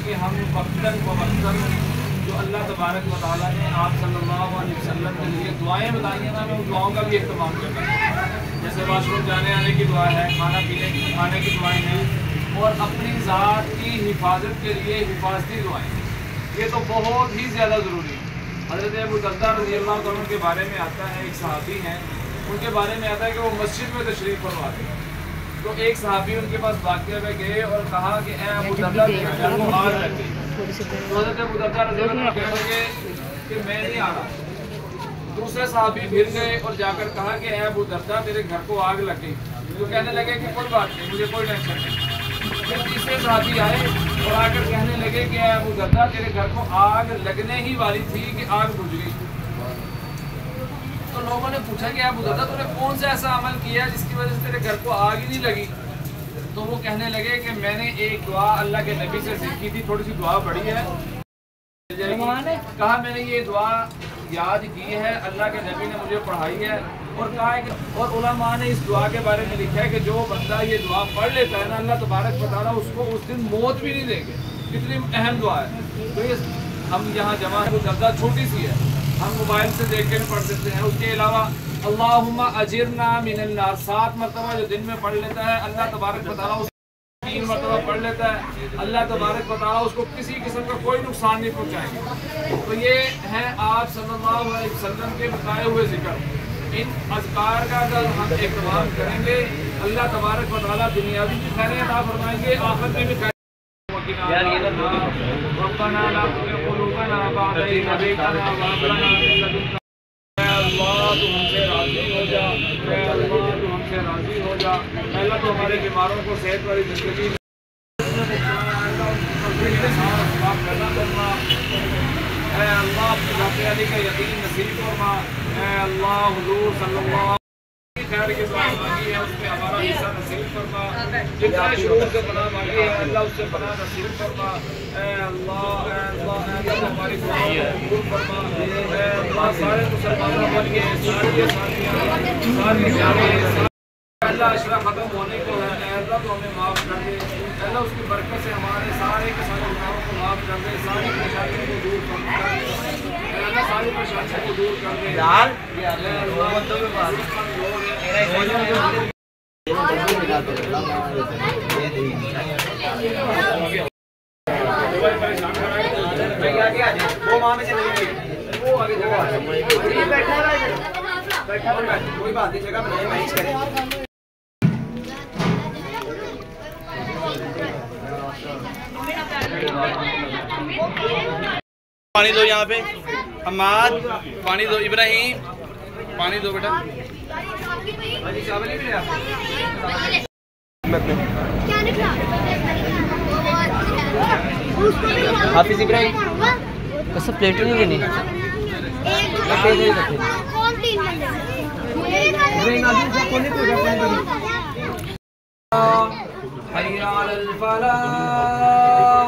कि हम वक्तन व जो अल्लाह तबारक व तआला ने आप सल्लल्लाहु अलैहि वसल्लम के लिए दुआएं बताई हैं ना, मैं उन दुआओं का भी इस्तेमाल करता हूँ। जैसे वाशरूम जाने आने की दुआ है, खाने की दुआएं हैं, और अपनी ज़ात की हिफाजत के लिए हिफाजती दुआएं, ये तो बहुत ही ज़्यादा ज़रूरी है। हज़रत अबू दर्दा रज़ियल्लाहु अन्हु के बारे में आता है, एक सहाबी हैं, उनके बारे में आता है कि वो मस्जिद में तशरीफ़ फरमा थे। तो एक सहाबी उनके पास वाक़या में गए और कहा कि ए अबू दर्दा को आग लग गई। तो हज़रत अबू दर्दा रज़ियल्लाहु अन्हु कहने लगे कि मैं नहीं आ रहा। दूसरे सहाबी फिर गए और जाकर कहा कि ए अबू दर्दा तेरे घर को आग लग गई। तो कहने लगे कि कोई बात नहीं, मुझे कोई टेंशन नहीं। फिर तीसरे सहाबी आए और आकर कहने लगे कि ए अबू दर्दा तेरे घर को आग लगने ही वाली थी कि आग बुझ गई। तो लोगों ने पूछा कि अबू दर्दा तूने कौन सा ऐसा अमल किया जिसकी वजह से तेरे घर को आग ही नहीं लगी? तो वो कहने लगे कि मैंने एक दुआ अल्लाह के नबी से सीखी थी, थोड़ी सी दुआ पढ़ी है। कहा मैंने ये दुआ याद की है, अल्लाह के नबी ने मुझे पढ़ाई है, और कहा है कि और उलमा ने इस दुआ के बारे में लिखा है कि जो बंदा ये दुआ पढ़ लेता है ना, अल्लाह तबारक व तआला उसको उस दिन मौत भी नहीं देंगे। कितनी अहम दुआ है। तो ये हम यहाँ जमा है, वो दर्जा छोटी सी है, हम मोबाइल से देख के भी पढ़ सकते हैं। उसके अलावा अल्लाहुम्मा अजिरना मिनन नार 7 मरतबा जो दिन में पढ़ लेता है, अल्लाह तबारक व तआला उसको 3 मरतबा पढ़ लेता है, अल्लाह तबारक व तआला उसको किसी किस्म का कोई नुकसान नहीं पहुँचाएंगे। तो ये है आप सल्लल्लाहु अलैहि वसल्लम के बताए हुए जिक्र। इन अज़कार का अगर हम एहतमाम करेंगे, अल्लाह तबारक व तआला दुनियावी भी खैर अता फरमाएंगे, आखिरत में भी खैर। यार ये तो रब्बना ला तुज़िग़ क़ुलूबना बअद इज़ हदैतना व हब लना मिन लदुनका। अल्लाह तू हमसे राज़ी हो जा, अल्लाह तू हमसे राज़ी हो जा। अल्लाह तो हमारे बीमारों को सेहत वाली ज़िंदगी अल्लाह का यकीन नसीब फरमा। अल्लाह हुज़ूर सल्लल्लाहु खैर की दुआ मांगी है उसमें हमारा हिस्सा नसीब फरमा। जितना शुरू से पनाह मांगी है अल्लाह उससे पनाह नसीब फरमा। अल्लाह हमारी दुआओं को कबूल फरमा। अल्लाह सारे मुसलमानों के लिए सारी अल्लाह अशरा ख़त्म होने को है, अल्लाह तो हमें माफ़ कर दे। अल्लाह उसकी बरकत से हमारे सारे के सारे गुनाहों को माफ़ कर दे, सारी परेशानियों को दूर कर दे, अल्लाह सारी परेशानियों को दूर कर दे। वो वहाँ में से वो आगे कोई बात नहीं, जगह बनाए मैनेज करें। पानी दो यहाँ पे, हमाद पानी दो, इब्राहिम पानी दो बेटा। हाफिज इब्राहिम कसम प्लेट नहीं देनी। हय्या अलल फलाह,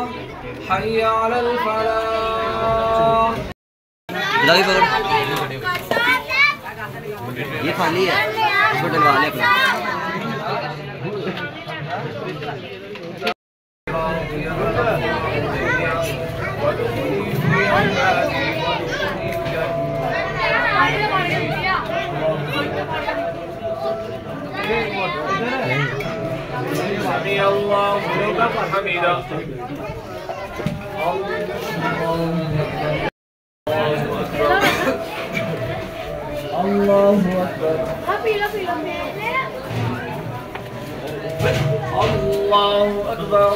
हय्या अलल फलाह। ये खाली है, इसको डलवा ले अपना। अल्लाहु अकबर, अल्लाहु अकबर।